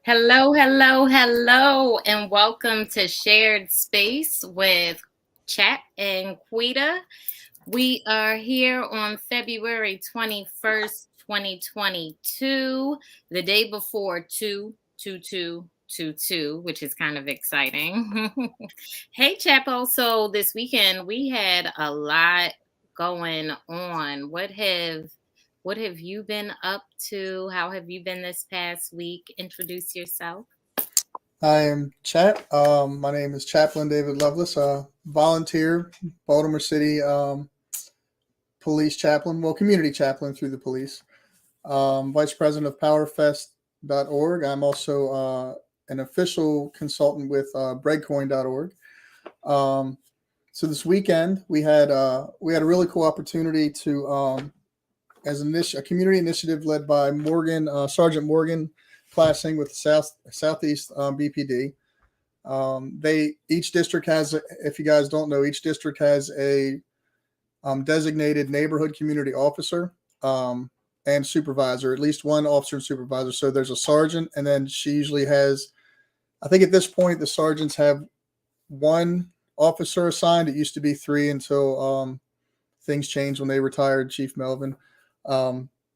Hello, hello, hello, and welcome to Shared Space with Chap and Quida. We are here on February 21st, 2022, the day before 22222, which is kind of exciting. Hey, Chapo. So this weekend we had a lot going on. What have you been up to? How have you been this past week? Introduce yourself. I am Chap. My name is Chaplain David Lovelace, volunteer, Baltimore City police chaplain, well, community chaplain through the police, vice president of PowerFest.org. I'm also an official consultant with breadcoin.org. Um, so this weekend we had a really cool opportunity to as a community initiative led by Morgan Sergeant Morgan Classing with the Southeast BPD. They each district has, if you guys don't know, each district has a designated neighborhood community officer and supervisor, at least one officer and supervisor. So there's a sergeant, and then she usually has. I think at this point the sergeants have one officer assigned. It used to be three until things changed when they retired Chief Melvin.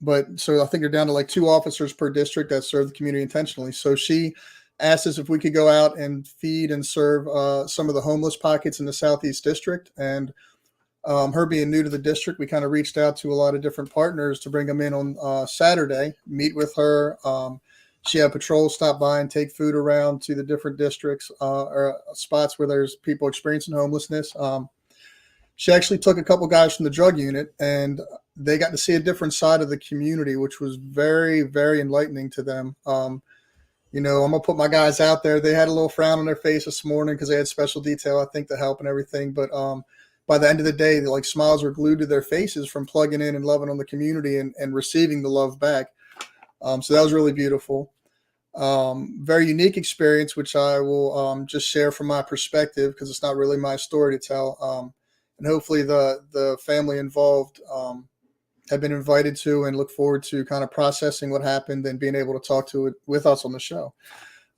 But so I think they're down to like two officers per district that serve the community intentionally. So she asked us if we could go out and feed and serve some of the homeless pockets in the Southeast District. And her being new to the district, we kind of reached out to a lot of different partners to bring them in on Saturday, meet with her. She had patrols stop by and take food around to the different districts or spots where there's people experiencing homelessness. She actually took a couple guys from the drug unit and they got to see a different side of the community, which was very, very enlightening to them. I'm gonna put my guys out there. They had a little frown on their face this morning because they had special detail, I think, to help and everything. But by the end of the day, like smiles were glued to their faces from plugging in and loving on the community and receiving the love back. So that was really beautiful. Very unique experience, which I will just share from my perspective because it's not really my story to tell. And hopefully the family involved have been invited to and look forward to kind of processing what happened and being able to talk to it with us on the show.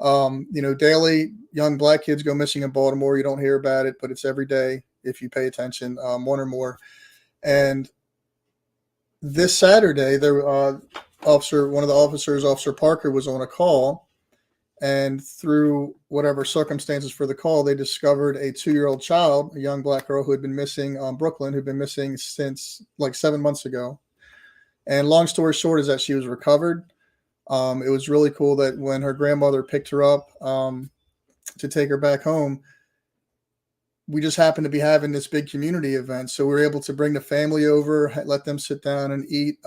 Daily young black kids go missing in Baltimore. You don't hear about it, but it's every day if you pay attention, one or more. And this Saturday, one of the officers, Officer Parker, was on a call, and through whatever circumstances for the call, they discovered a 2-year-old child, a young black girl who had been missing, Brooklyn, who'd been missing since like 7 months ago. And long story short is that she was recovered. It was really cool that when her grandmother picked her up to take her back home, we just happened to be having this big community event. So we were able to bring the family over, let them sit down and eat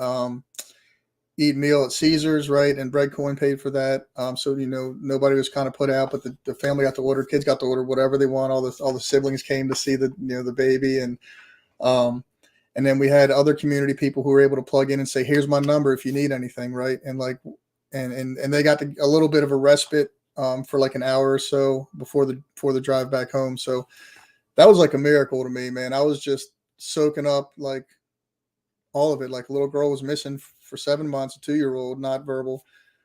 meal at Caesars, right? And Breadcoin paid for that. So nobody was kind of put out, but the family got to order. Kids got to order whatever they want. All the siblings came to see the baby, um, and then we had other community people who were able to plug in and say, "Here's my number if you need anything," right? And and they got a little bit of a respite for like an hour or so before the drive back home. So that was like a miracle to me, man. I was just soaking up like all of it. Like a little girl was missing for 7 months, a 2-year-old, not verbal,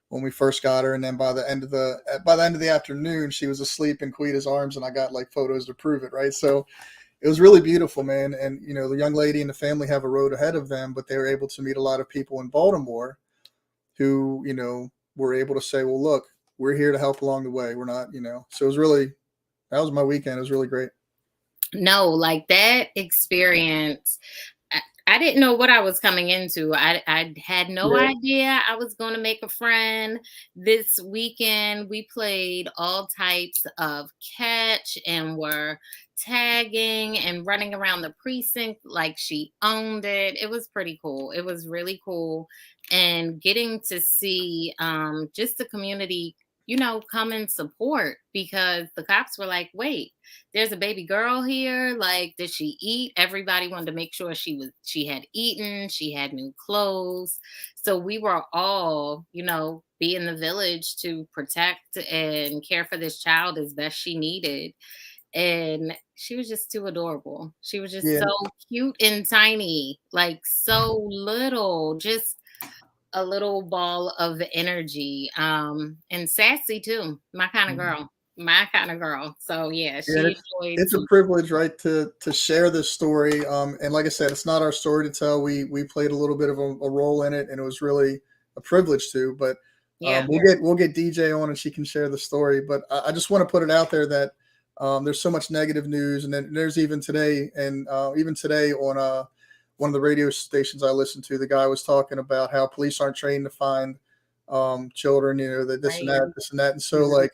when we first got her, and then by the end of the afternoon, she was asleep in Quida's arms, and I got like photos to prove it, right? So it was really beautiful, man. And the young lady and the family have a road ahead of them, but they were able to meet a lot of people in Baltimore who were able to say, well, look, we're here to help along the way. We're not, so it was really, that was my weekend. It was really great. No, like that experience. I didn't know what I was coming into. I had no Yeah. idea I was going to make a friend. This weekend, we played all types of catch and were tagging and running around the precinct like she owned it. It was pretty cool. It was really cool. And getting to see just the community, come and support because the cops were like, wait, there's a baby girl here. Like, did she eat? Everybody wanted to make sure she had eaten, she had new clothes. So we were all, be in the village to protect and care for this child as best she needed. And she was just too adorable. She was just Yeah. so cute and tiny, like so little. Just a little ball of energy, and sassy too. My kind of Mhm. girl. My kind of girl. So yeah, Yeah, she enjoyed it's a some. privilege, right, to share this story. And like I said, it's not our story to tell. We played a little bit of a role in it, and it was really a privilege to. But Yeah, we'll get DJ on, and she can share the story. But I just want to put it out there that there's so much negative news, and then there's even today on one of the radio stations I listen to, the guy was talking about how police aren't trained to find children, that this and right. that, this and that, and so Mhm. like.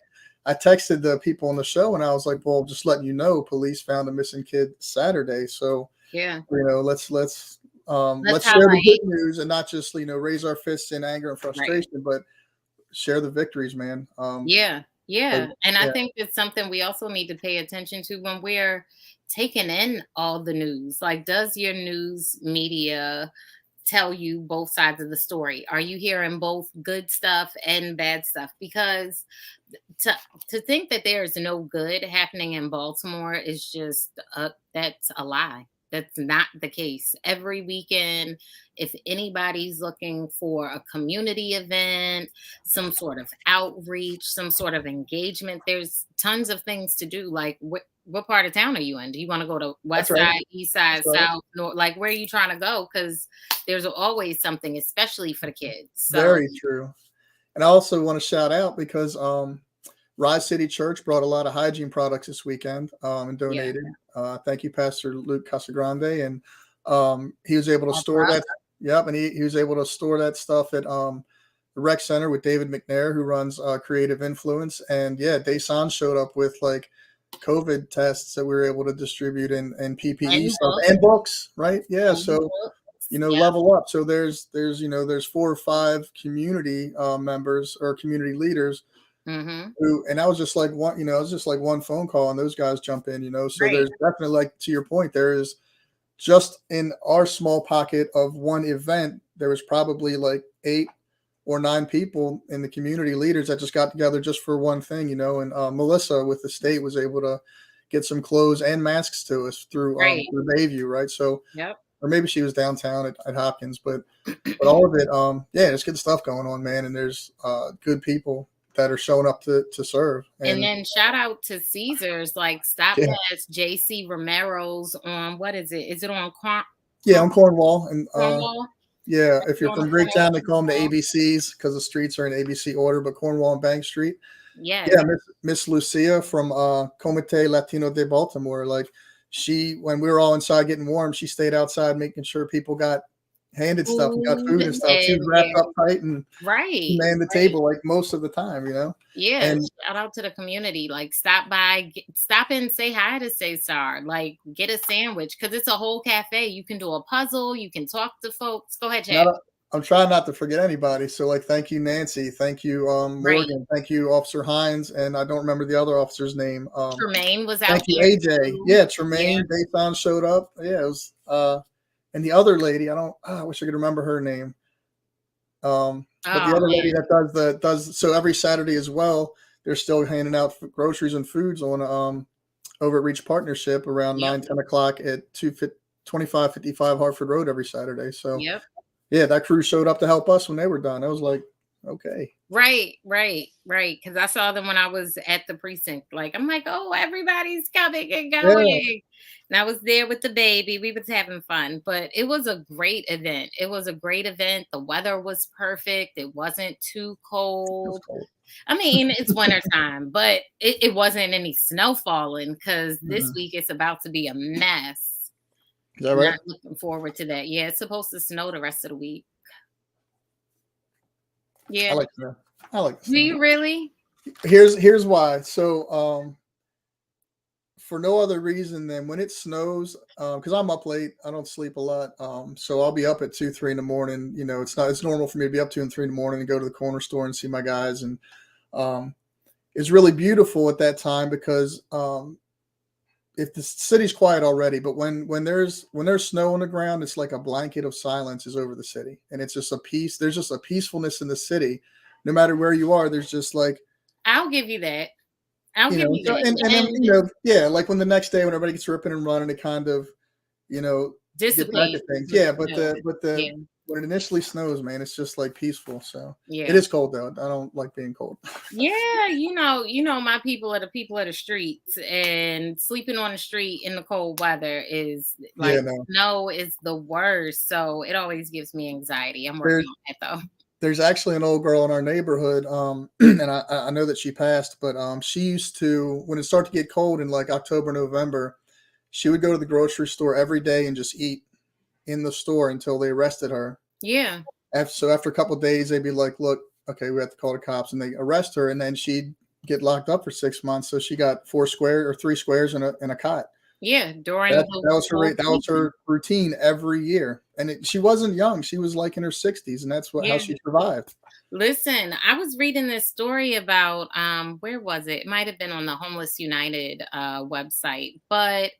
I texted the people on the show and I was like, "Well, just letting you know, police found a missing kid Saturday. So, Yeah. let's Let's share the highlight. good news and not just raise our fists in anger and Right. frustration, but share the victories, man." Yeah, 'Cause- yeah. And I yeah, think it's something we also need to pay attention to when we're taking in all the news. Like, does your news media tell you both sides of the story? Are you hearing both good stuff and bad stuff? Because to to think that there is no good happening in Baltimore is just that's a lie. That's not the case. Every weekend, if anybody's looking for a community event, some sort of outreach, some sort of engagement, there's tons of things to do. Like, what part of town are you in? Do you want to go to that's West right. Side, East That's Side, right. South, North? Like, where are you trying to go? Because there's always something, especially for the kids. So, Very true. And I also want to shout out because Rise City Church brought a lot of hygiene products this weekend and yeah, donated. Thank you, Pastor Luke Casagrande, and he was able to my store brother. that. Yep, and he was able to store that stuff at the rec center with David McNair, who runs Creative Influence, and yeah, Dason showed up with like COVID tests that we were able to distribute and PPE And stuff books. and books, right? Yeah, And so books. Yeah. level up. So there's 4 or 5 community members or community leaders Mhm. who, and I was just like one, it was just like one phone call, and those guys jump in. So Right. there's definitely, like to your point, there is just in our small pocket of one event, there was probably like 8 or 9 people in the community leaders that just got together just for one thing. And Melissa with the state was able to get some clothes and masks to us Right. through Bayview, right? So, Yep. or maybe she was downtown at Hopkins, but all of it, yeah, there's good stuff going on, man, and there's good people that are showing up to serve, And and then shout out to Caesars, like stop yeah, past JC Romero's on what is it? Is it on yeah, on Cornwall, and Cornwall? yeah, if you're On the from corner of Greektown, they call them the Cornwall? ABCs because the streets are in ABC order, but Cornwall and Bank Street, Yes. yeah, Miss Lucia from Comite Latino de Baltimore, like when we were all inside getting warm, she stayed outside making sure people got handed stuff and got Food food and stuff. She was and wrapped their up tight and right. manned the Right. table like most of the time. Yeah, And shout out to the community. Like, stop by, stop and say hi to Say Star. Like, get a sandwich because it's a whole cafe. You can do a puzzle. You can talk to folks. Go ahead, not Chap. a, I'm trying not to forget anybody. So like, thank you, Nancy. Thank you, Right. Morgan. Thank you, Officer Hines. And I don't remember the other officer's name. Tremaine was out Thank you, there AJ. too. Yeah, Yeah. Tremaine, Dayton showed up. Yeah, it was, and the other lady, I wish I could remember her name. But the Oh other lady man. that does so every Saturday as well, they're still handing out groceries and foods on over at Reach Partnership around Yep. 9-10 o'clock at 2555 Hartford Road every Saturday. So Yep. yeah, that crew showed up to help us when they were done. I was like, okay. Right, right, right. Because I saw them when I was at the precinct. Like, I'm like, oh, everybody's coming and Yeah. going. And I was there with the baby. We was having fun, but it was a great event. It was a great event. The weather was perfect. It wasn't too It was cold. cold. I mean, it's wintertime, but it wasn't any snow falling because this Mhm. week it's about to be a mess. Is that right? Not looking forward to that. Yeah, it's supposed to snow the rest of the week. I Yeah. like snow. I like the Do snow. you really? Here's why. So for no other reason than when it snows, because I'm up late, I don't sleep a lot. So I'll be up at 2, 3 in the morning. It's normal for me to be up 2 and 3 in the morning and go to the corner store and see my guys. And um, it's really beautiful at that time because if the city's quiet already, but when there's snow on the ground, it's like a blanket of silence is over the city, and it's just a peace. There's just a peacefulness in the city, no matter where you are. There's just like I'll give you that. I'll give you so, that. and then And yeah, like when the next day when everybody gets ripping and running, it kind of you know get back dissipate to things. with Yeah, the but snow. the but the Yeah. when it initially snows, man, it's just like peaceful. So it Yeah. is cold though. I don't like being cold. Yeah, my people are the people of the streets, and sleeping on the street in the cold weather is Yeah, like no. snow is the worst. So it always gives me anxiety. I'm working There's on that though. there's actually an old girl in our neighborhood, and I know that she passed, but she used to, when it started to get cold in like October, November, she would go to the grocery store every day and just eat in the store until they arrested her. Yeah. After a couple of days, they'd be like, "Look, okay, we have to call the cops," and they arrest her, and then she'd get locked up for 6 months. So she got 4 square or 3 squares and a cot. Yeah. During That the that was her cold that was season. her routine every year, and she wasn't young. She was like in her 60s, and that's how Yeah. she survived. Listen, I was reading this story about where was it? It might have been on the Homeless United website, but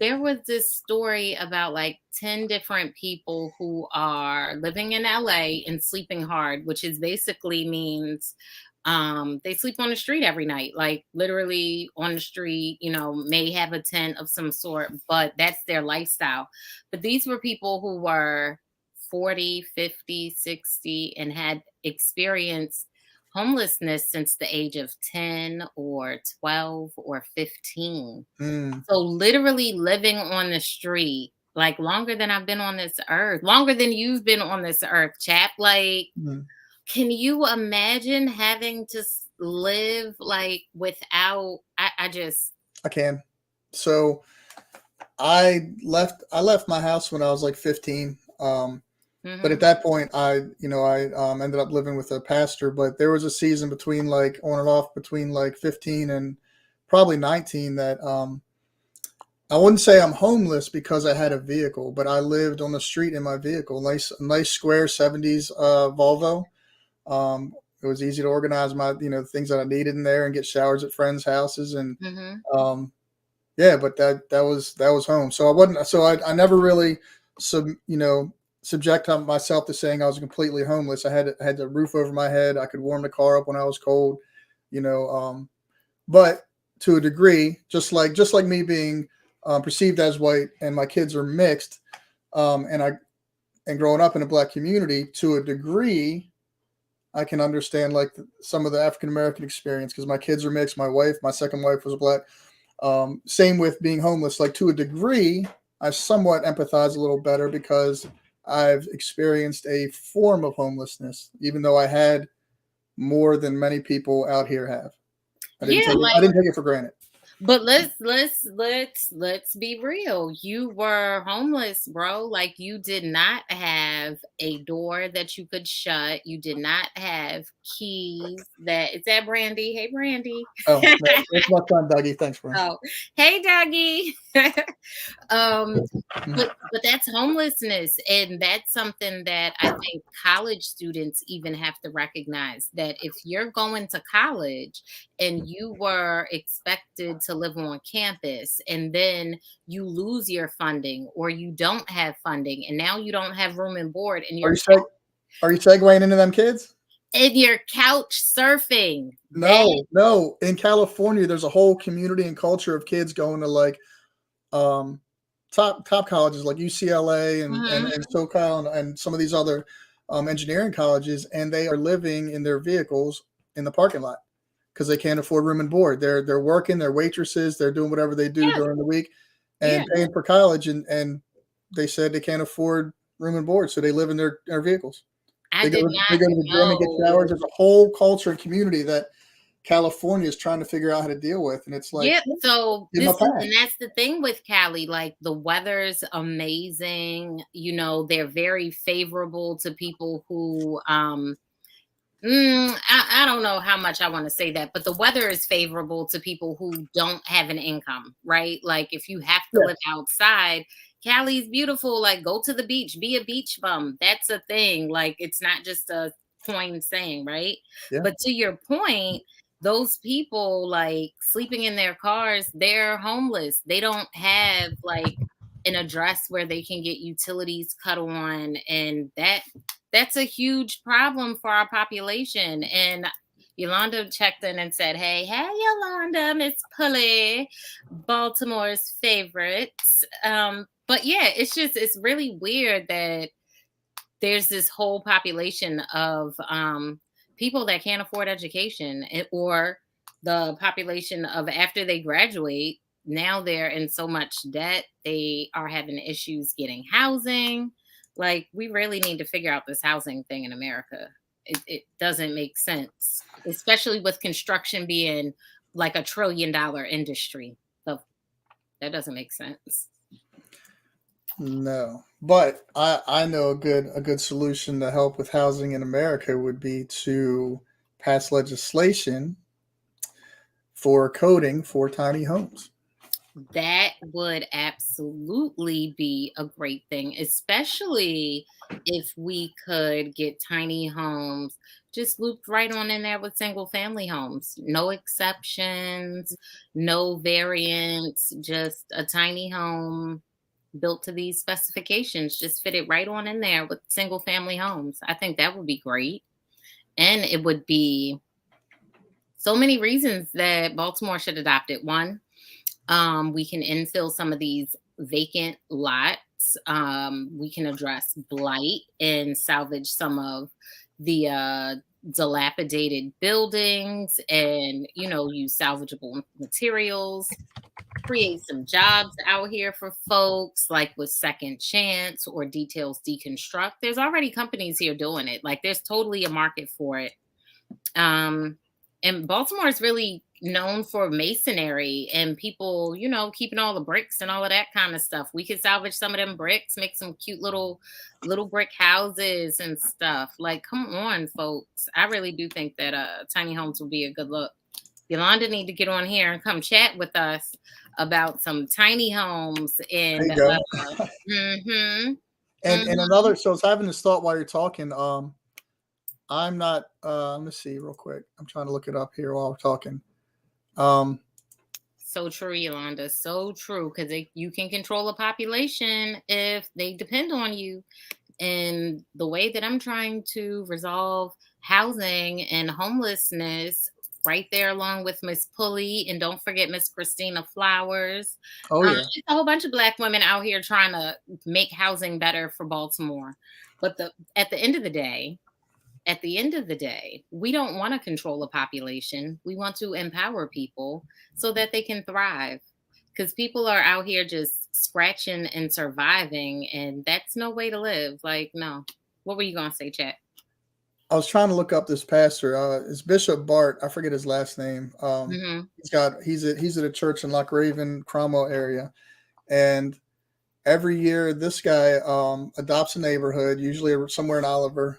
there was this story about like 10 different people who are living in LA and sleeping hard, which is basically means they sleep on the street every night, like literally on the street, may have a tent of some sort, but that's their lifestyle. But these were people who were 40, 50, 60, and had experienced homelessness since the age of 10 or 12 or 15. Mm, So literally living on the street, like longer than I've been on this earth, longer than you've been on this earth, chap. Like, mm. can you imagine having to live like without? I just, I can. So I left my house when I was like 15. But at hmm that point, I ended up living with a pastor. But there was a season between like on and off between like 15 and probably 19 that I wouldn't say I'm homeless because I had a vehicle, but I lived on the street in my vehicle. Nice square 70s Volvo. It was easy to organize my things that I needed in there and get showers at friends' houses and hmm um, yeah, but that was home. So I wasn't. So I never really sub you know subject myself to saying I was completely homeless. I had the roof over my head. I could warm the car up when I was cold. You know, but to a degree, just like me being perceived as white and my kids are mixed, and growing up in a black community, to a degree, I can understand like some of the African American experience because my kids are mixed. My second wife was black. Same with being homeless. Like to a degree, I somewhat empathize a little better because I've experienced a form of homelessness, even though I had more than many people out here have. I didn't yeah, take it. I like. didn't take it for granted. But let's be real. You were homeless, bro. Like you did not have a door that you could shut. You did not have keys. That is that Brandy. Hey Brandy. Oh, that's my son, Dougie. Thanks, bro. Oh, hey Dougie. um, but that's homelessness, and that's something that I think college students even have to recognize that if you're going to college and you were expected to live on campus and then you lose your funding or you don't have funding and now you don't have room and board and Are you seg- are you segueing into them kids? you're couch surfing that No, no. In California, there's a whole community and culture of kids going to like um, top colleges like UCLA mhm, and SoCal and some of these other engineering colleges, and they are living in their vehicles in the parking lot because they can't afford room and board. They're working, they're waitresses, they're doing whatever they do yeah, during the week, yeah. and paying for college, and they said they can't afford room and board, so they live in their vehicles. I They go did they not go to the gym and get know. showers. There's a whole culture and community that California is trying to figure out how to deal with, and it's like Yep. So give them a pass. and that's the thing with Cali. Like the weather's amazing. They're very favorable to people who I don't know how much I want to say that, but the weather is favorable to people who don't have an income, right? Like if you have to live Yes, outside, Cali's beautiful. Like go to the beach, be a beach bum. That's a thing. Like it's not just a coin saying, right? yeah. But to your point, those people like sleeping in their cars, they're homeless. They don't have like an address where they can get utilities cut on, and that's a huge problem for our population. And Yolanda checked in and said, hey, Yolanda, Miss Pulley, Baltimore's favorites. But yeah, it's really weird that there's this whole population of people that can't afford education, or the population of after they graduate, now they're in so much debt, they are having issues getting housing. Like, we really need to figure out this housing thing in America. It doesn't make sense, especially with construction being like $1 trillion industry. So that doesn't make sense. No, but I know a good solution to help with housing in America would be to pass legislation for coding for tiny homes. That would absolutely be a great thing, especially if we could get tiny homes just looped right on in there with single family homes. No exceptions, no variants, just a tiny home built to these specifications. Just fit it right on in there with single family homes. I think that would be great. And it would be so many reasons that Baltimore should adopt it. One, we can infill some of these vacant lots. We can address blight and salvage some of the dilapidated buildings, and use salvageable materials. Create some jobs out here for folks, like with Second Chance or Details Deconstruct. There's already companies here doing it. Like, there's totally a market for it. Um, and Baltimore is really known for masonry and people, keeping all the bricks and all of that kind of stuff. We could salvage some of them bricks, make some cute little brick houses and stuff. Like, come on, folks. I really do think that tiny homes would be a good look. Yolanda need to get on here and come chat with us about some tiny homes There and you go. mhm, And mhm. another, so I was having this thought while you're talking. I'm not. Let me see real quick. I'm trying to look it up here while we're talking. Um, So true, Yolanda. So true. Because you can control a population if they depend on you. And the way that I'm trying to resolve housing and homelessness, right there along with Miss Pulley, and don't forget Miss Christina Flowers. oh yeah. Just a whole bunch of Black women out here trying to make housing better for Baltimore. But at the end of the day, we don't want to control a population. We want to empower people so that they can thrive. Because people are out here just scratching and surviving, and that's no way to live. Like, no. What were you going to say, Chat? I was trying to look up this pastor. It's Bishop Bart. I forget his last name. Mm-hmm. He's at a church in Loch Raven, Cromwell area, and every year this guy adopts a neighborhood, usually somewhere in Oliver,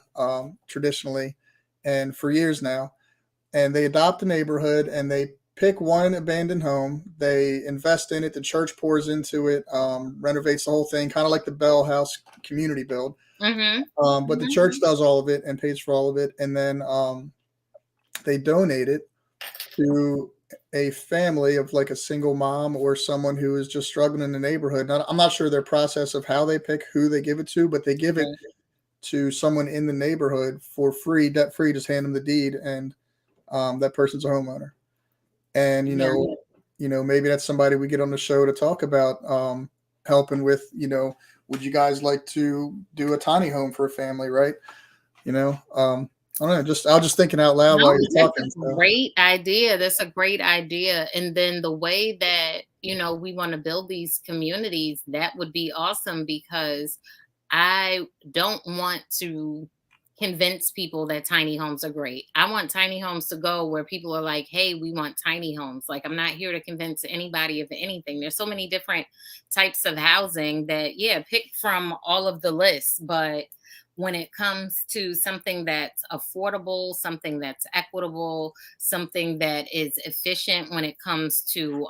traditionally, and for years now. And they adopt a neighborhood and they pick one abandoned home. They invest in it. The church pours into it, renovates the whole thing, kind of like the Bell House community build. Mm-hmm. But the Mm-hmm. church does all of it and pays for all of it. And then they donate it to a family of like a single mom or someone who is just struggling in the neighborhood. Now, I'm not sure their process of how they pick who they give it to, but they give it to someone in the neighborhood for free, debt free. Just hand them the deed, and that person's a homeowner. And Yeah. maybe that's somebody we get on the show to talk about helping with. Would you guys like to do a tiny home for a family, right? I don't know. I was just thinking out loud No, while you're that's talking. a So. great idea. That's a great idea. And then the way that, we want to build these communities, that would be awesome, because I don't want to convince people that tiny homes are great. I want tiny homes to go where people are like, hey, we want tiny homes. Like, I'm not here to convince anybody of anything. There's so many different types of housing that, yeah, pick from all of the lists. But when it comes to something that's affordable, something that's equitable, something that is efficient when it comes to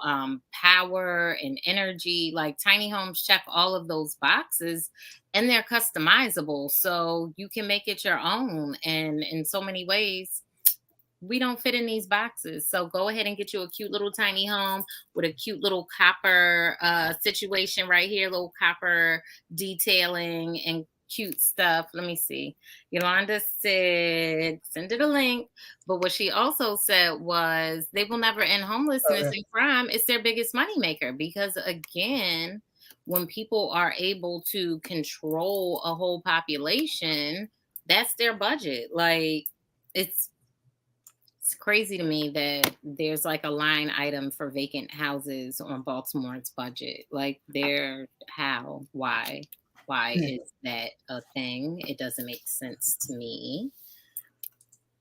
power and energy, like tiny homes check all of those boxes, and they're customizable. So you can make it your own. And in so many ways, we don't fit in these boxes. So go ahead and get you a cute little tiny home with a cute little copper situation right here, little copper detailing and cute stuff. Let me see. Yolanda said, send it a link. But what she also said was, they will never end Oh, homelessness yeah. and crime. It's their biggest moneymaker, because, again, when people are able to control a whole population, that's their budget. Like, it's it's crazy to me that there's like a line item for vacant houses on Baltimore's budget. Like, there, how, why Yeah. is that a thing? It doesn't make sense to me.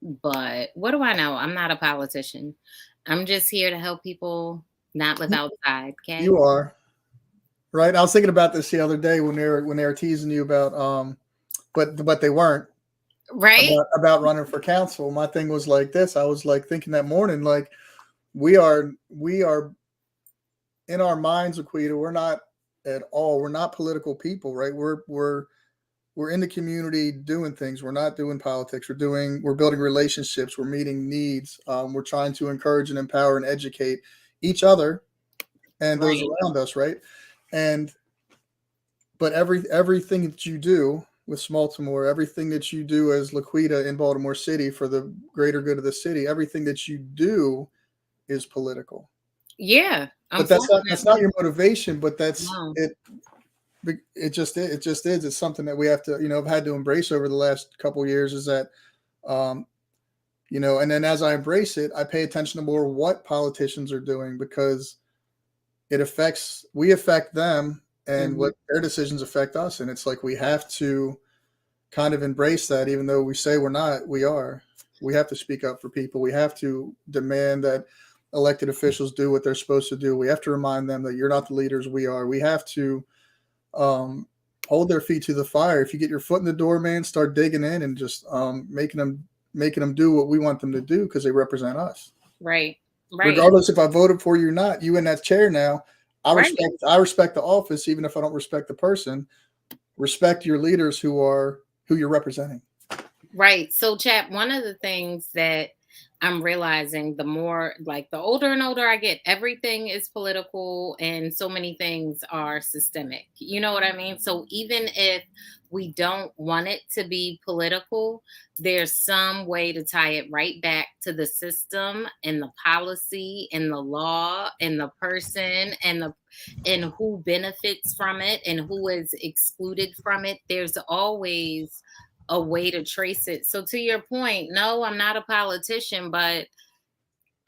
But what do I know? I'm not a politician. I'm just here to help people not live You, outside. Okay. you are right. I was thinking about this the other day when they were teasing you about but they weren't Right. about running for council. My thing was like this. I was like thinking that morning, like we are in our minds, Aquita. We're not at all. We're not political people, right? We're in the community doing things. We're not doing politics. We're building relationships. We're meeting needs. We're trying to encourage and empower and educate each other and those Right. around us, right? And but everything that you do with Baltimore, everything that you do as Laquita in Baltimore City for the greater good of the city, everything that you do is political. Yeah. But that's not Unfortunately, your motivation. But that's no. it. It just is. It's something that we have to have had to embrace over the last couple of years. Is that um, and then as I embrace it, I pay attention to more what politicians are doing because we affect them and Hmm. what their decisions affect us. And it's like we have to kind of embrace that, even though we say we're not, we are. We have to speak up for people. We have to demand that elected officials do what they're supposed to do. We have to remind them that you're not the leaders, we are. We have to um, hold their feet to the fire. If you get your foot in the door, man, start digging in and just making them do what we want them to do because they represent us. Right. Right. Regardless if I voted for you or not, you in that chair now. Right. I respect the office, even if I don't respect the person. Respect your leaders who you're representing. Right. So, Chap, one of the things that I'm realizing, the more, like, the older and older I get, everything is political and so many things are systemic. You know what I mean? So, even if we don't want it to be political, there's some way to tie it right back to the system and the policy and the law and the person and who benefits from it and who is excluded from it. There's always a way to trace it. So, to your point, no, I'm not a politician, but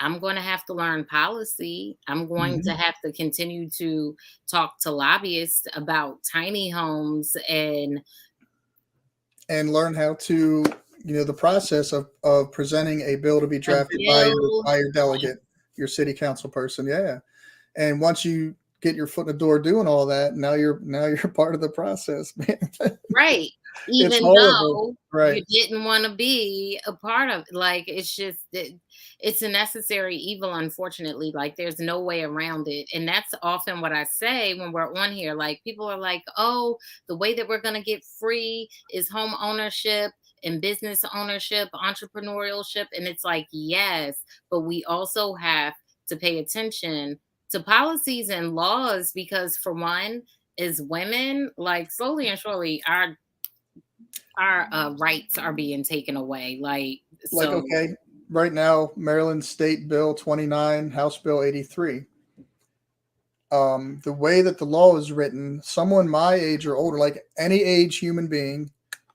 I'm going to have to learn policy. I'm going to Mhm. have to continue to talk to lobbyists about tiny homes and And learn how to, the process of presenting a bill to be a drafted by bill. your delegate, your city council person. Yeah. And once you get your foot in the door doing all that, now you're part of the process, man. Right. It's Even horrible. though Right. you didn't want to be a part of, like, it's just it's a necessary evil, unfortunately. Like, there's no way around it. And that's often what I say when we're on here. Like, people are like, "Oh, the way that we're going to get free is home ownership and business ownership, entrepreneurship." And it's like, yes, but we also have to pay attention to policies and laws because, for one, as women, like, slowly and surely, our rights are being taken away. Like, Like, so. okay, right now, Maryland State Bill 29, House Bill 83. The way that the law is written, someone my age or older, like any age human being,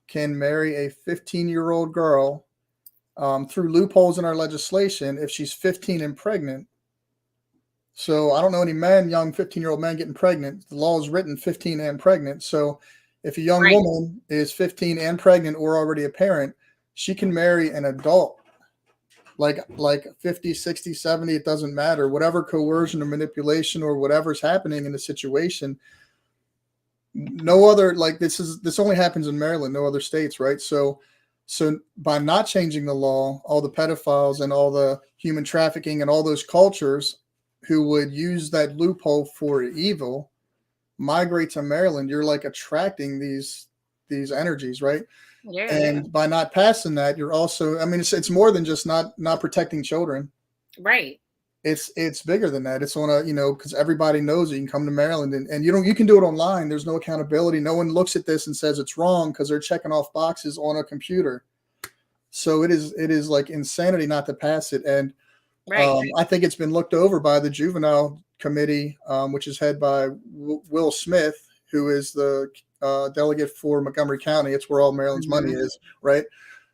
can marry a 15-year-old girl through loopholes in our legislation if she's 15 and pregnant. So I don't know any young 15-year-old men getting pregnant. The law is written 15 and pregnant. So if a young Right. woman is 15 and pregnant or already a parent, she can marry an adult like 50, 60, 70, it doesn't matter. Whatever coercion or manipulation or whatever's happening in the situation, no other like this only happens in Maryland, no other states, right? So by not changing the law, all the pedophiles and all the human trafficking and all those cultures who would use that loophole for evil migrate to Maryland. You're like attracting these energies, right? Yeah. And by not passing that, you're also, I mean, it's more than just not protecting children. Right. It's bigger than that. It's on a, because everybody knows you can come to Maryland and you can do it online. There's no accountability. No one looks at this and says it's wrong because they're checking off boxes on a computer. So it is like insanity not to pass it. And Right. I think it's been looked over by the juvenile committee, which is head by Will Smith, who is the delegate for Montgomery County. It's where all Maryland's money is, right?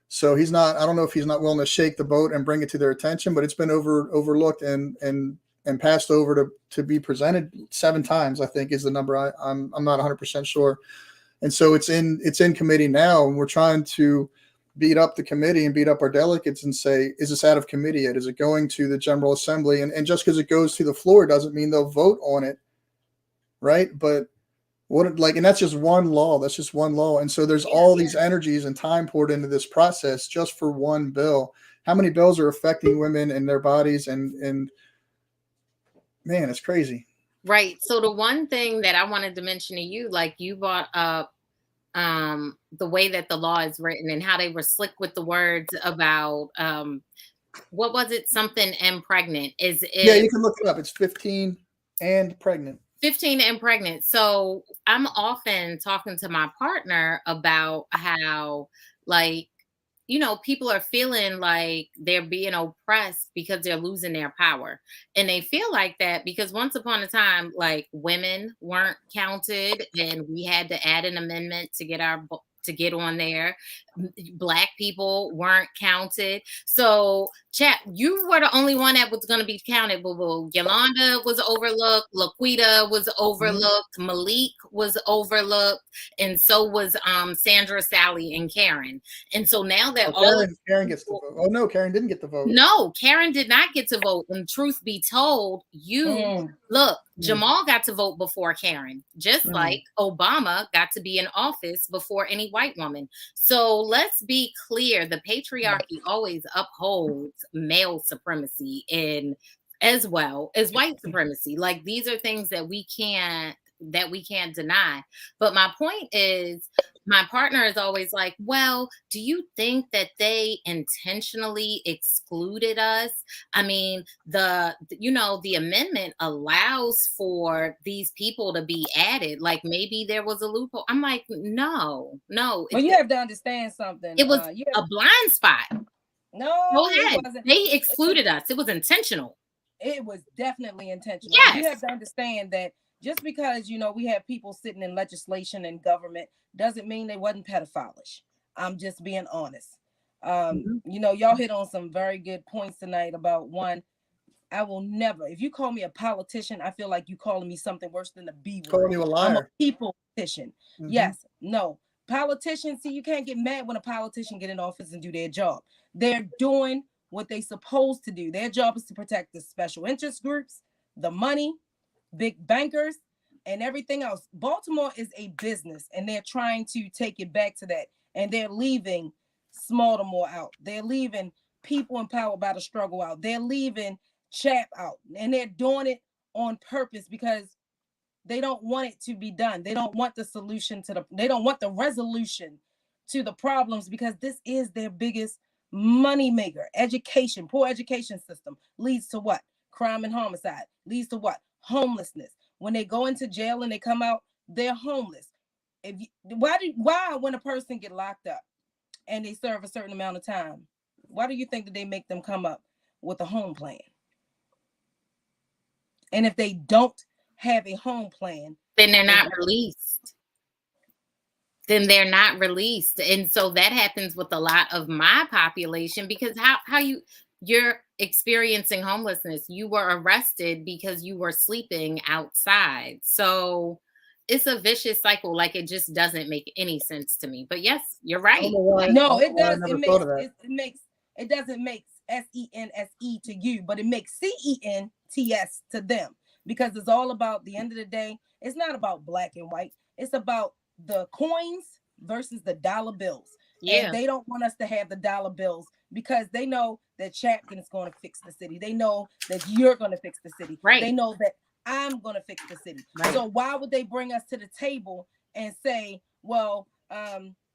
So he's not. I don't know if he's not willing to shake the boat and bring it to their attention, but it's been overlooked and passed over to be presented 7 times. I think is the number. I'm not 100% sure. And so it's in committee now, and we're trying to beat up the committee and beat up our delegates and say, is this out of committee yet? Is it going to the General Assembly? And just because it goes to the floor doesn't mean they'll vote on it, right? But and that's just one law. That's just one law. And so there's all these energies and time poured into this process just for one bill. How many bills are affecting women and their bodies? And man, it's crazy. Right. So the one thing that I wanted to mention to you, like you brought up the way that the law is written and how they were slick with the words about what was it? Something and pregnant. Yeah, you can look it up. It's 15 and pregnant. 15 and pregnant. So I'm often talking to my partner about how, like, people are feeling like they're being oppressed because they're losing their power. And they feel like that because once upon a time, like, women weren't counted and we had to add an amendment to get on there. Black people weren't counted. So, Chap, you were the only one that was going to be counted. Boo boo. Yolanda was overlooked. Laquita was overlooked. Malik was overlooked, and so was Sandra, Sally, and Karen. And so now that Karen gets the vote. Oh no, Karen didn't get the vote. No, Karen did not get to vote. And truth be told, look, Jamal got to vote before Karen, just like Obama got to be in office before any white woman. So let's be clear, the patriarchy always upholds male supremacy and as well as white supremacy. Like, these are things that we can't deny. But my point is, my partner is always like, well, do you think that they intentionally excluded us? I mean, the amendment allows for these people to be added. Like, maybe there was a loophole. I'm like, no. Well, you have to understand something. It was a blind spot. No, go ahead. They excluded us. It was intentional. It was definitely intentional. Yes. You have to understand that just because, we have people sitting in legislation and government doesn't mean they wasn't pedophilish. I'm just being honest. Y'all hit on some very good points tonight about one. I will never, if you call me a politician, I feel like you calling me something worse than a B word. Calling you a liar. I'm a people politician. Yes, no. Politicians, see, you can't get mad when a politician get in office and do their job. They're doing what they're supposed to do. Their job is to protect the special interest groups, the money, big bankers, and everything else. Baltimore is a business, and they're trying to take it back to that. And they're leaving Baltimore out. They're leaving people empowered by the struggle out. They're leaving Chap out. And they're doing it on purpose because they don't want it to be done. They don't want the solution they don't want the resolution to the problems, because this is their biggest money maker. Education, poor education system leads to what? Crime and homicide. Leads to what? Homelessness. When they go into jail and they come out, they're homeless. Why when a person get locked up and they serve a certain amount of time, why do you think that they make them come up with a home plan? And if they don't have a home plan, then they're not released. Then they're not released. And so that happens with a lot of my population, because how you're experiencing homelessness. You were arrested because you were sleeping outside. So it's a vicious cycle. Like, it just doesn't make any sense to me. But yes, you're right. No, it does. It doesn't make SENSE to you, but it makes CENTS to them, because it's all about, the end of the day, it's not about black and white. It's about the coins versus the dollar bills. Yeah. And they don't want us to have the dollar bills because they know that Chapman is going to fix the city. They know that you're going to fix the city. Right. They know that I'm going to fix the city. Right. So why would they bring us to the table and say, well,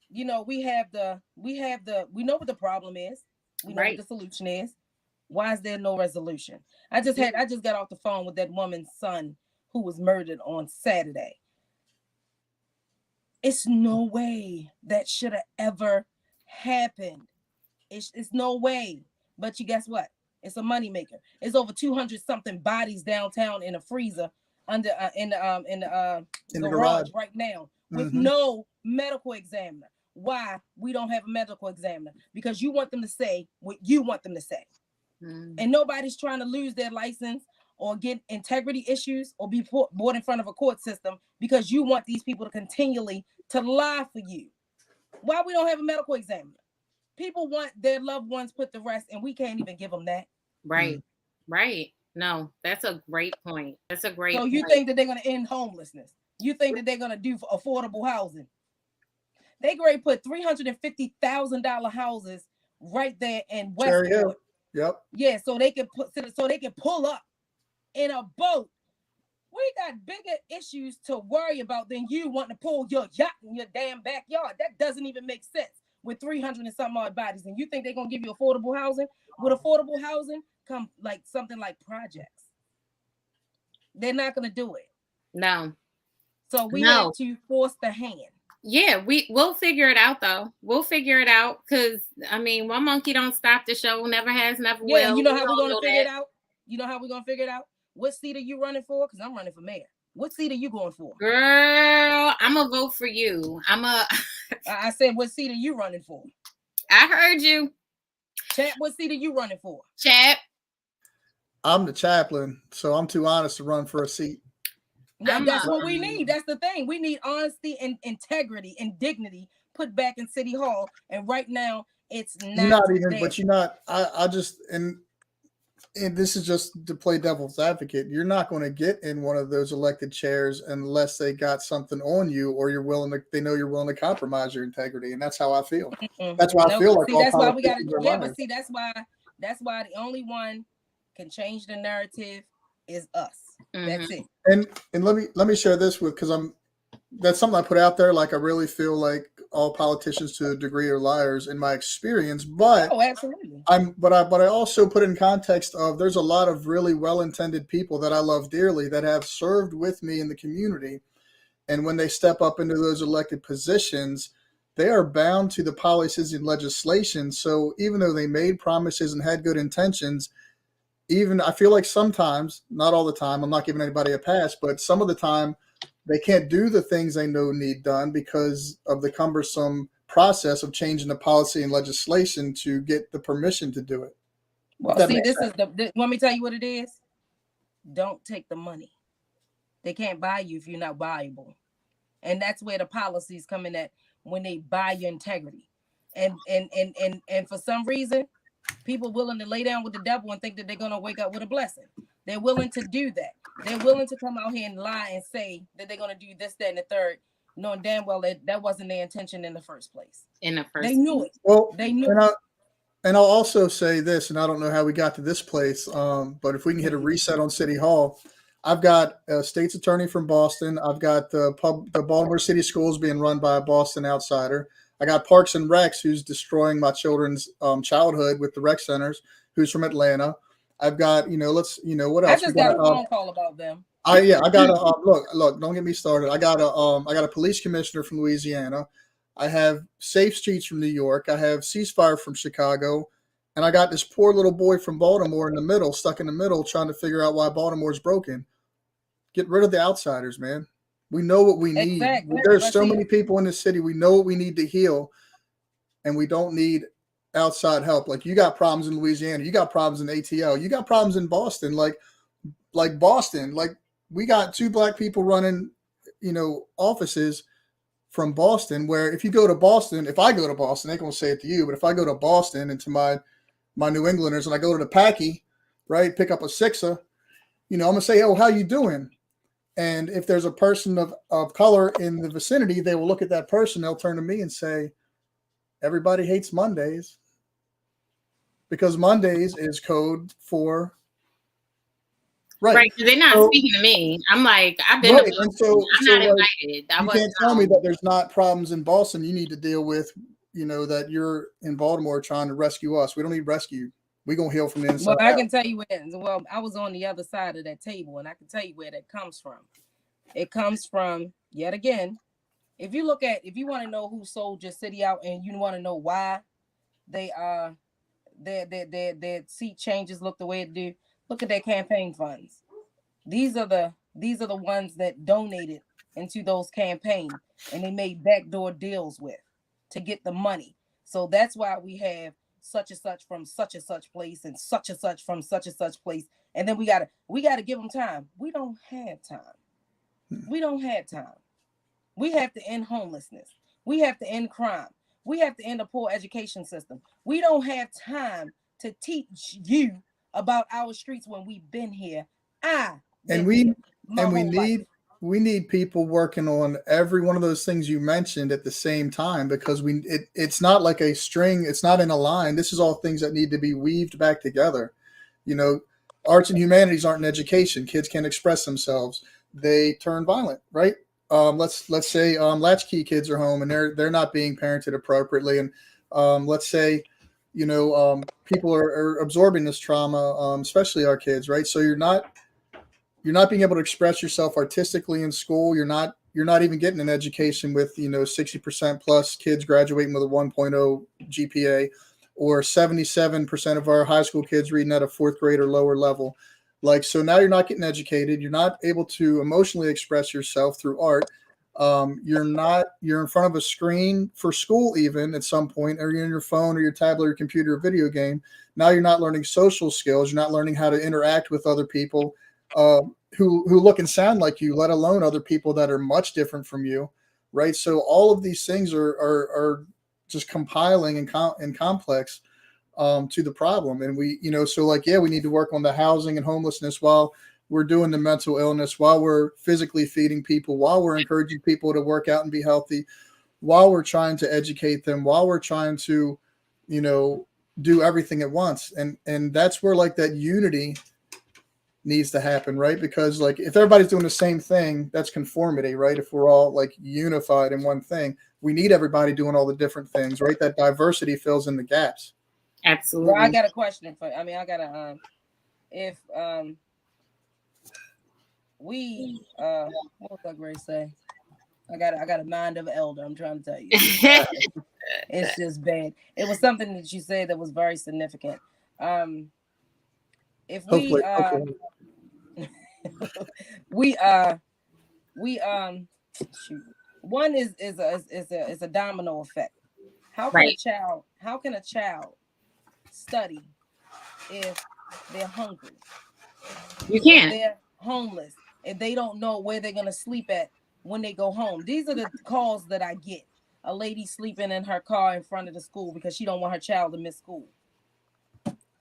we know what the problem is. We know what the solution is. Why is there no resolution? I just got off the phone with that woman's son who was murdered on Saturday. It's no way that should have ever happened. It's no way. But you guess what? It's a moneymaker. It's over 200 something bodies downtown in a freezer under in the garage right now with no medical examiner. Why we don't have a medical examiner? Because you want them to say what you want them to say. And nobody's trying to lose their license or get integrity issues or be brought in front of a court system because you want these people to continually to lie for you. Why we don't have a medical examiner? People want their loved ones put to rest, and we can't even give them that. Right. Right. No, that's a great point. That's a great point. So you think that they're going to end homelessness? You think that they're going to do affordable housing? They going to put $350,000 houses right there in Westport. Yep. Yeah, so they can pull up in a boat. We got bigger issues to worry about than you wanting to pull your yacht in your damn backyard. That doesn't even make sense with 300 and some odd bodies. And you think they're going to give you affordable housing? With affordable housing come like something like projects. They're not going to do it. No. So we have to force the hand. Yeah, we'll figure it out though. We'll figure it out because I mean, one monkey don't stop the show. Never has, never will. Yeah, you know how we're going to figure it out? You know how we're going to figure it out? What seat are you running for? Because I'm running for mayor. What seat are you going for? Girl, I'm going to vote for you. I said, what seat are you running for? I heard you. Chap, what seat are you running for? Chap. I'm the chaplain, so I'm too honest to run for a seat. That's what we need. That's the thing. We need honesty and integrity and dignity put back in City Hall. And right now, it's not even, but you're not. I just, and this is just to play devil's advocate. You're not going to get in one of those elected chairs unless they got something on you, or they know you're willing to compromise your integrity. And that's how I feel. That's why I feel like that's why we got to. Yeah, but see, that's why the only one can change the narrative is us. That's it. And let me share this because that's something I put out there. Like I really feel like all politicians to a degree are liars in my experience, but absolutely. But I also put in context of there's a lot of really well-intended people that I love dearly that have served with me in the community, and when they step up into those elected positions, they are bound to the policies and legislation. So even though they made promises and had good intentions, even I feel like sometimes, not all the time, I'm not giving anybody a pass, but some of the time they can't do the things they know need done because of the cumbersome process of changing the policy and legislation to get the permission to do it. Well, see, let me tell you what it is. Don't take the money. They can't buy you if you're not viable. And that's where the policies come in at, when they buy your integrity. And for some reason, people willing to lay down with the devil and think that they're going to wake up with a blessing. They're willing to do that. They're willing to come out here and lie and say that they're going to do this, that, and the third, knowing damn well that wasn't their intention in the first place. They knew it. Well, they knew it. And I'll also say this, and I don't know how we got to this place, but if we can hit a reset on City Hall, I've got a state's attorney from Boston. I've got the Baltimore City Schools being run by a Boston outsider. I got Parks and Recs, who's destroying my children's childhood with the rec centers, who's from Atlanta. I've got, what else? I just got a phone call about them. I got a look. Don't get me started. I got a police commissioner from Louisiana. I have Safe Streets from New York. I have Ceasefire from Chicago, and I got this poor little boy from Baltimore in the middle, stuck in the middle, trying to figure out why Baltimore's broken. Get rid of the outsiders, man. We know what we need. Exactly. There's so many people in this city. We know what we need to heal, and we don't need outside help. Like you got problems in Louisiana, you got problems in ATL, you got problems in Boston. Like Boston, like we got 2 black people running, offices from Boston. Where if you go to Boston, if I go to Boston, they're gonna say it to you. But if I go to Boston and to my New Englanders, and I go to the Packy, right, pick up a sixer, I'm gonna say, "Oh, how you doing?" And if there's a person of color in the vicinity, they will look at that person. They'll turn to me and say, "Everybody hates Mondays," because Mondays is code for right. They're not speaking to me. I'm like, I've been. Right. And so, I'm not invited. You can't tell me that there's not problems in Boston you need to deal with. That you're in Baltimore trying to rescue us. We don't need rescue. We're going to heal from the inside. Well, I can tell you where, I was on the other side of that table, and I can tell you where that comes from. It comes from, yet again, if you want to know who sold your city out and you want to know why they their seat changes look the way it do. Look at their campaign funds. These are the ones that donated into those campaigns, and they made backdoor deals with to get the money. So that's why we have such and such from such and such place and such from such and such place. And then we gotta give them time. We don't have time. We don't have time. We have to end homelessness. We have to end crime. We have to end a poor education system. We don't have time to teach you about our streets when we've been here. We need people working on every one of those things you mentioned at the same time, because it's not like a string, it's not in a line. This is all things that need to be weaved back together. Arts and humanities aren't in education. Kids can't express themselves. They turn violent, right? Let's say latchkey kids are home and they're not being parented appropriately, and let's say people are absorbing this trauma, especially our kids, right? So you're not being able to express yourself artistically in school. You're not even getting an education with 60% plus kids graduating with a 1.0 GPA, or 77% of our high school kids reading at a fourth grade or lower level. So now you're not getting educated. You're not able to emotionally express yourself through art. You're in front of a screen for school even at some point, or you're in your phone or your tablet or computer or video game. Now you're not learning social skills. You're not learning how to interact with other people who look and sound like you, let alone other people that are much different from you, right? So all of these things are just compiling and complex to the problem. And we need to work on the housing and homelessness while we're doing the mental illness, while we're physically feeding people, while we're encouraging people to work out and be healthy, while we're trying to educate them, while we're trying to, do everything at once. And that's where that unity needs to happen, right? Because if everybody's doing the same thing, that's conformity, right? If we're all unified in one thing, we need everybody doing all the different things, right? That diversity fills in the gaps. Absolutely. Well, I got a question for. I got a. If we what was that Grace say? I got a mind of an elder. I'm trying to tell you, it's just bad. It was something that you said that was very significant. If we shoot. One is a domino effect. How can a child study if they're hungry? You can't. If they're homeless, if they don't know where they're gonna sleep at when they go home. These are the calls that I get. A lady sleeping in her car in front of the school because she don't want her child to miss school.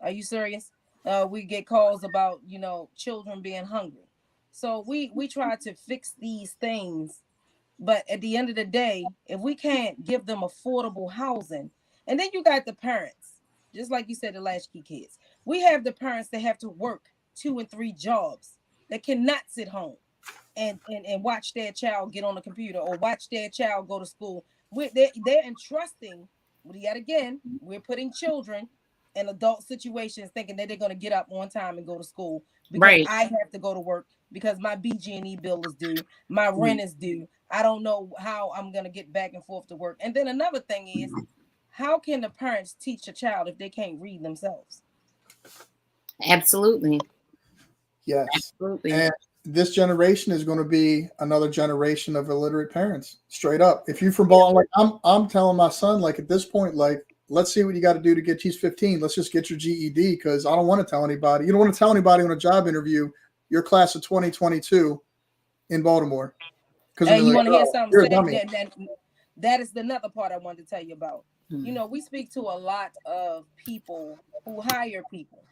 Are you serious? We get calls about children being hungry. So we try to fix these things, but at the end of the day, if we can't give them affordable housing, and then you got the parents, just like you said, the latchkey kids. We have the parents that have to work 2 and 3 jobs, that cannot sit home and watch their child get on the computer or watch their child go to school. They're entrusting, yet again, we're putting children in adult situations thinking that they're going to get up on time and go to school because I have to go to work because my BG&E bill is due, my rent is due. I don't know how I'm going to get back and forth to work. And then another thing is, how can the parents teach a child if they can't read themselves? Absolutely. Yes. Absolutely. And this generation is going to be another generation of illiterate parents. Straight up. If you're from Baltimore, I'm telling my son, at this point, let's see what you got to do to get. He's 15. Let's just get your GED, because I don't want to tell anybody. You don't want to tell anybody on a job interview your class of 2022 in Baltimore. Hey, you want to hear something? That is another part I wanted to tell you about. We speak to a lot of people who hire people.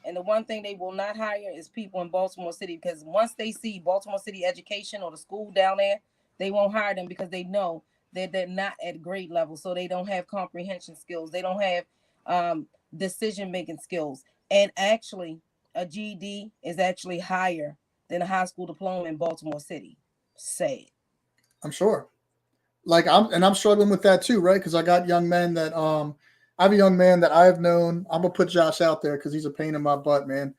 And the one thing they will not hire is people in Baltimore City, because once they see Baltimore City education or the school down there, they won't hire them because they know that they're not at grade level. So they don't have comprehension skills. They don't have decision-making skills. And actually, a GED is actually higher than a high school diploma in Baltimore City. Say it. I'm sure. I'm struggling with that too, right? Because I got young men that I have a young man that I've known. I'm gonna put Josh out there because he's a pain in my butt, man.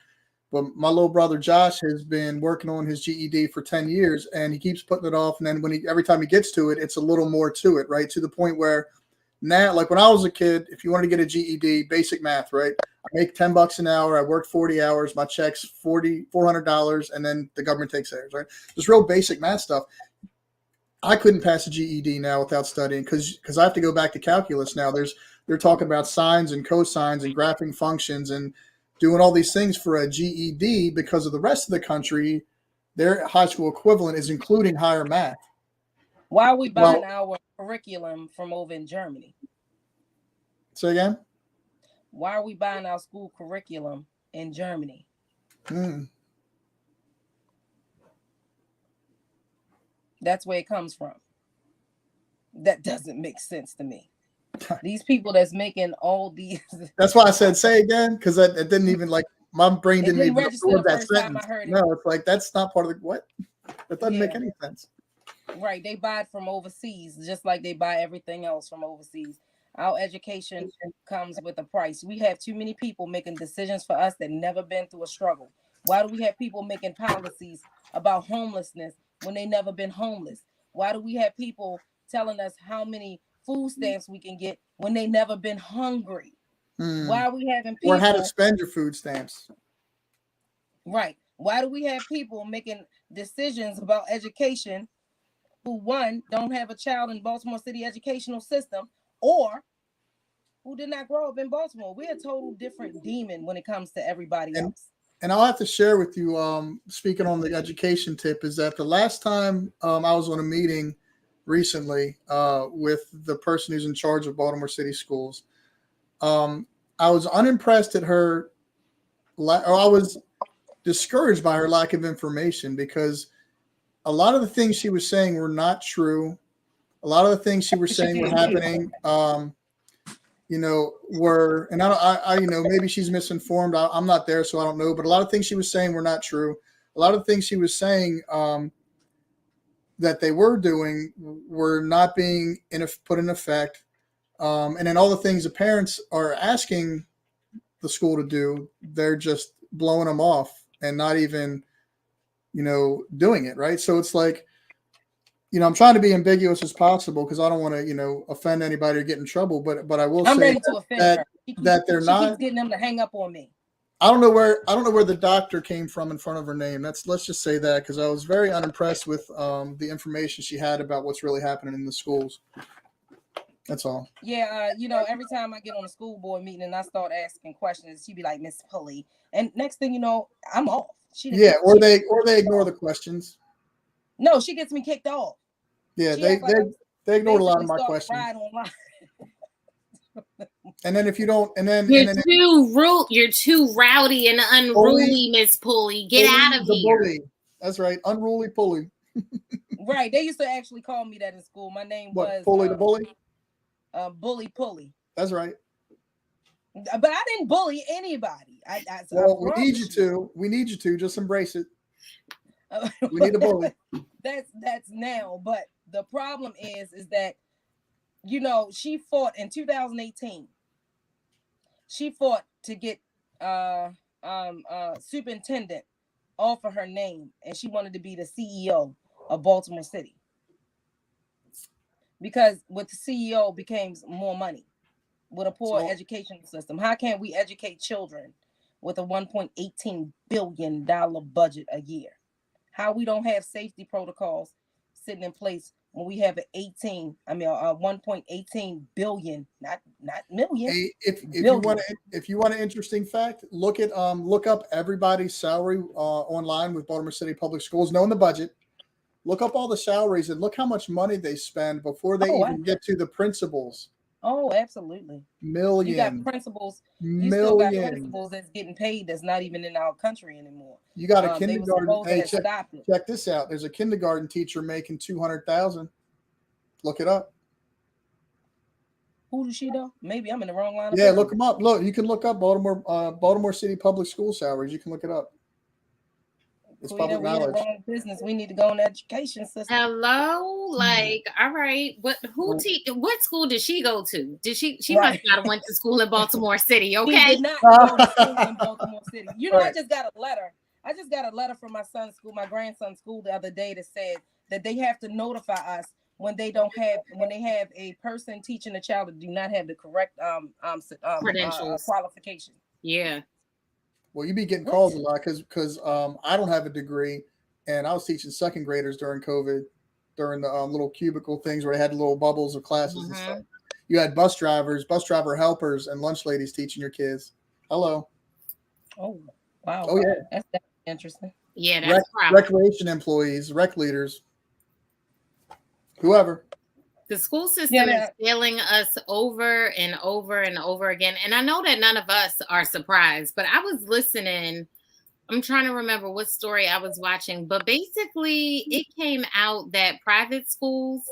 But my little brother Josh has been working on his GED for 10 years, and he keeps putting it off. And then every time he gets to it, it's a little more to it, right? To the point where Now, like when I was a kid, if you wanted to get a GED, basic math, right? I make $10 an hour. I work 40 hours. My check's $400, and then the government takes theirs, right? Just real basic math stuff. I couldn't pass a GED now without studying because I have to go back to calculus now. They're talking about sines and cosines and graphing functions and doing all these things for a GED because of the rest of the country. Their high school equivalent is including higher math. Why are we buying our curriculum from over in Germany? Say again? Why are we buying our school curriculum in Germany? That's where it comes from. That doesn't make sense to me. These people that's making all these. That's why I said say again, because it didn't even like my brain didn't even register the that first time sentence. I heard it. No, it's like that's not part of the what? That doesn't make any sense. Right. They buy it from overseas, just like they buy everything else from overseas. Our education comes with a price. We have too many people making decisions for us that never been through a struggle. Why do we have people making policies about homelessness when they never been homeless? Why do we have people telling us how many food stamps we can get when they never been hungry? Why are we having people or how to spend your food stamps? Right. Why do we have people making decisions about education who, one, don't have a child in Baltimore City educational system, or who did not grow up in Baltimore? We're a total different demon when it comes to everybody else. And I'll have to share with you, speaking on the education tip, is that the last time I was on a meeting recently with the person who's in charge of Baltimore City schools, I was unimpressed at her, or I was discouraged by her lack of information because a lot of the things she was saying were not true. A lot of the things she was saying were happening, were, and I maybe she's misinformed. I'm not there, so I don't know. But a lot of things she was saying were not true. A lot of things she was saying that they were doing were not being put in effect. And then all the things the parents are asking the school to do, they're just blowing them off and not even, doing it. Right. So it's like, I'm trying to be ambiguous as possible because I don't want to, offend anybody or get in trouble. But I will I'm say ready to offend her. That they're not. She keeps getting them to hang up on me. I don't know where the doctor came from in front of her name. Let's just say that because I was very unimpressed with the information she had about what's really happening in the schools. That's all. Yeah, every time I get on a school board meeting and I start asking questions, she'd be like, "Miss Pulley," and next thing you know, I'm off. Or they ignore the questions. No, she gets me kicked off. Yeah, they ignored a lot of my questions. And then if you don't, you're too rowdy and unruly, Miss Pulley. Get out of here. Bully. That's right, unruly Pulley. Right, they used to actually call me that in school. My name was Pulley the Bully. Bully Pulley. That's right. But I didn't bully anybody. We need you to. We need you to just embrace it. We need a bully. That's now, but the problem is that she fought in 2018. She fought to get superintendent off of her name, and she wanted to be the CEO of Baltimore City because with the CEO becomes more money with a poor education system. How can we educate children with a $1.18 billion budget a year? How we don't have safety protocols sitting in place when we have 1.18 billion, not million. Hey, if you want an interesting fact, look up everybody's salary online with Baltimore City Public Schools, knowing the budget. Look up all the salaries and look how much money they spend before they even get to the principals. Oh, absolutely. Millions. You got principals. You still got principals that's getting paid that's not even in our country anymore. You got a kindergarten. Hey, check this out. There's a kindergarten teacher making $200,000. Look it up. Who does she know? Maybe I'm in the wrong line. Yeah, look them up. Look, you can look up Baltimore City Public School salaries. You can look it up. It's public knowledge. We in the wrong business. We need to go in the education system. Hello, all right. What school did she go to? Did she must not have went to school in Baltimore City? Okay, she did not go to school in Baltimore City. Right. I just got a letter. I just got a letter from my son's school, my grandson's school, the other day that said that they have to notify us when they have a person teaching a child that do not have the correct credentials, qualification. Yeah. Well, you be getting calls a lot because I don't have a degree, and I was teaching second graders during COVID, during the little cubicle things where they had little bubbles of classes and stuff. You had bus driver helpers, and lunch ladies teaching your kids. Hello. Oh, wow. Oh yeah, that's interesting. Yeah, that's recreation employees, rec leaders, whoever. The school system is failing us over and over and over again. And I know that none of us are surprised, but I was listening. I'm trying to remember what story I was watching, but basically it came out that private schools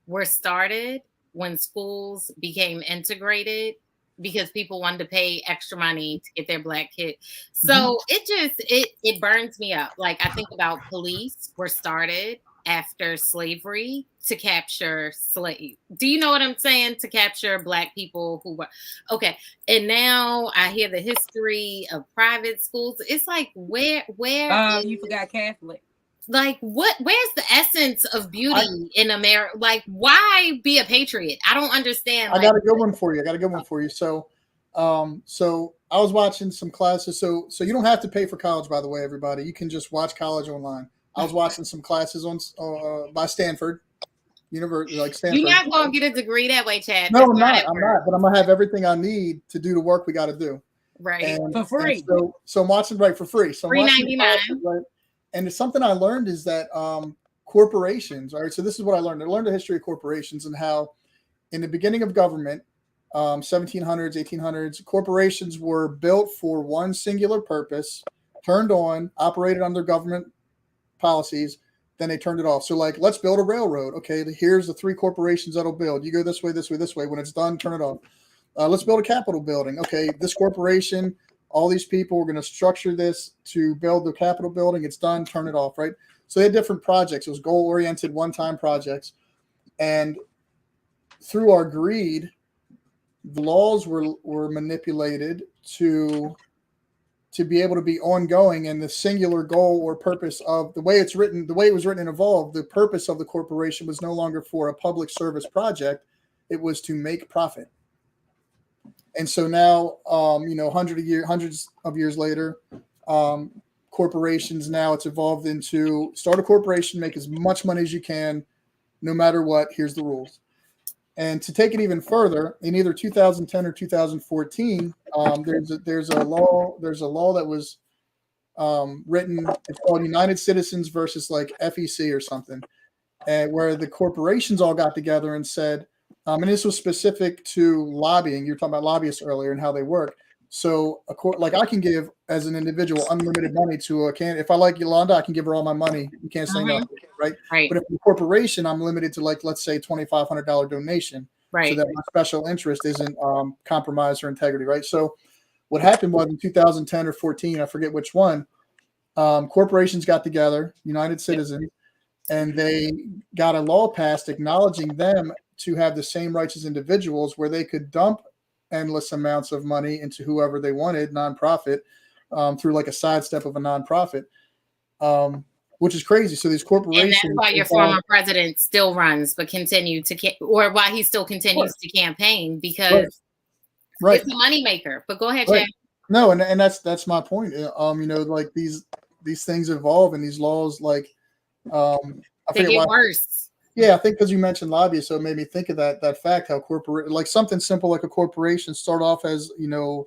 were started when schools became integrated because people wanted to pay extra money to get their Black kid. So it burns me up. Like I think about police were started after slavery to capture slaves. Do you know what I'm saying? To capture Black people who were okay. And now I hear the history of private schools. It's like where you forgot Catholic. Like where's the essence of beauty in America? Like why be a patriot? I don't understand. I got a good one for you. So I was watching some classes. So you don't have to pay for college, by the way, everybody. You can just watch college online. I was watching some classes on by Stanford University, like Stanford. You're not going to get a degree that way, Chad. No, I'm not. But I'm gonna have everything I need to do the work we got to do. Right. And, for free. So I'm watching for free. So $3.99. Right? And it's something I learned is that corporations. All right. So this is what I learned. I learned the history of corporations and how, in the beginning of government, 1700s, 1800s, corporations were built for one singular purpose, turned on, operated under government policies, then they turned it off. So like, let's build a railroad. Okay, here's the 3 corporations that'll build. You go this way, this way, this way. When it's done, turn it off. Let's build a Capitol building. Okay, this corporation, all these people, we're going to structure this to build the Capitol building. It's done, turn it off, right? So they had different projects. It was goal-oriented, one-time projects. And through our greed, the laws were manipulated to be able to be ongoing, and the singular goal or purpose of the way it was written and evolved, the purpose of the corporation was no longer for a public service project. It was to make profit. And so now, hundreds of years later, corporations, now it's evolved into start a corporation, make as much money as you can, no matter what, here's the rules. And to take it even further, in either 2010 or 2014, there's a law that was written. It's called United Citizens versus like FEC or something, where the corporations all got together and said, and this was specific to lobbying. You were talking about lobbyists earlier and how they work. So, like I can give as an individual unlimited money to a candidate. If I like Yolanda, I can give her all my money. You can't say no, right? But if I'm a corporation, I'm limited to like, let's say $2,500 donation, right? So that my special interest isn't compromised or integrity, right? So what happened was in 2010 or 14, I forget which one, corporations got together, United Citizens, and they got a law passed acknowledging them to have the same rights as individuals, where they could dump endless amounts of money into whoever they wanted, nonprofit, through like a sidestep of a nonprofit, which is crazy. So these corporations, and that's why your former president still runs, but continue to, or why he still continues to campaign, because it's a moneymaker. But go ahead, Chad. No, and that's my point. Like these things evolve, and these laws, like they get worse. Yeah, I think because you mentioned lobbyists, so it made me think of that fact, how corporate, like something simple like a corporation start off as, the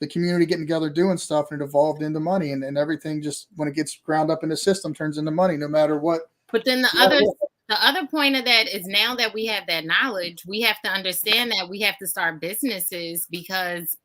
community getting together doing stuff, and it evolved into money, and everything just, when it gets ground up in the system, turns into money no matter what. But then the other point of that is, now that we have that knowledge, we have to understand that we have to start businesses, because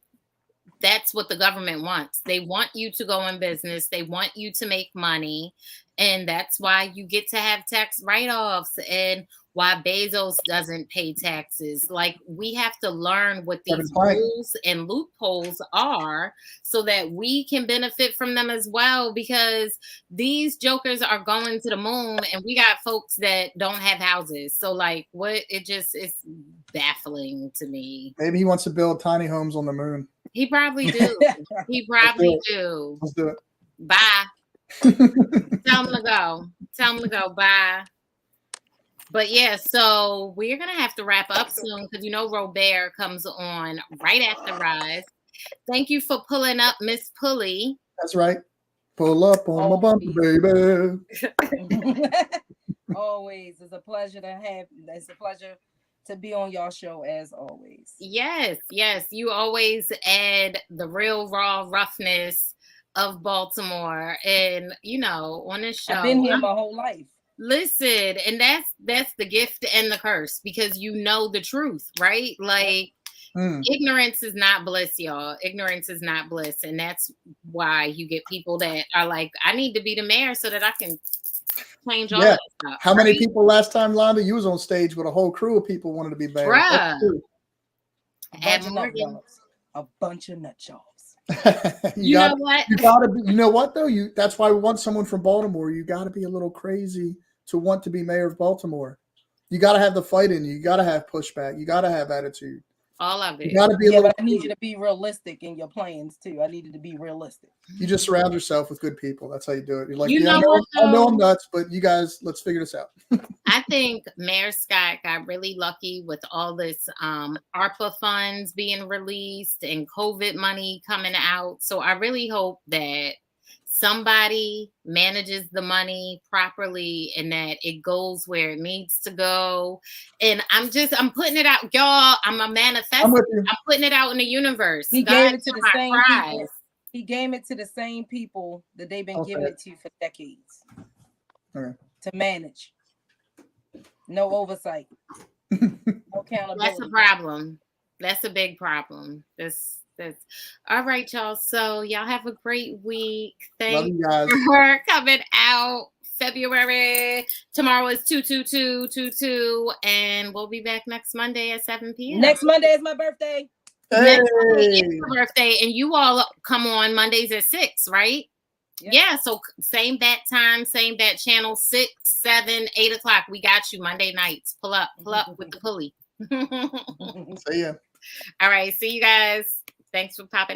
that's what the government wants. They want you to go in business. They want you to make money. And that's why you get to have tax write-offs, and why Bezos doesn't pay taxes. Like, we have to learn what these rules and loopholes are, so that we can benefit from them as well, because these jokers are going to the moon, and we got folks that don't have houses. So like, it's baffling to me. Maybe he wants to build tiny homes on the moon. He probably do. He probably do. Let's do it. Bye. Tell him to go. Bye. But yeah, so we're gonna have to wrap up soon because you know Robert comes on right after Rise. Thank you for pulling up, Miss Pulley. That's right. Pull up on my bumper, baby. Always. It's a pleasure to have. It's a pleasure to be on y'all show as always. Yes, yes. You always add the real raw roughness of Baltimore, and you know, on this show, I've been here my whole life. Listen, and that's the gift and the curse because you know the truth, right? Like ignorance is not bliss, y'all. Ignorance is not bliss, and that's why you get people that are like, I need to be the mayor so that I can change all that stuff. How many people last time, Londa, you was on stage with a whole crew of people wanted to be mayor? Bruh. A bunch of nut jobs. you know what? You gotta be. You know what though? That's why we want someone from Baltimore. You got to be a little crazy to want to be mayor of Baltimore. You got to have the fight in you. You got to have pushback. You got to have attitude. All of it. You got to be a little. But I need you to be realistic in your plans too. I needed to be realistic. You just surround yourself with good people. That's how you do it. You're like, I know I'm nuts, but you guys, let's figure this out. I think Mayor Scott got really lucky with all this ARPA funds being released and COVID money coming out. So I really hope that somebody manages the money properly and that it goes where it needs to go. And I'm putting it out, y'all. I'm a manifesting. I'm putting it out in the universe. He gave it to the same people. He gave it to the same people that they've been giving it to for decades. Okay. To manage. No oversight. No accountability. That's a problem. That's a big problem. That's all right, y'all. So y'all have a great week. Thank you guys for coming out. February. Tomorrow is 22222, and we'll be back next Monday at 7 p.m. Next Monday is my birthday. Hey. Next Monday is my birthday, and you all come on Mondays at 6, right? Yeah. So same bat time, same bat channel, 6, 7, 8 o'clock. We got you Monday nights. Pull up with the pulley. See ya. All right. See you guys. Thanks for popping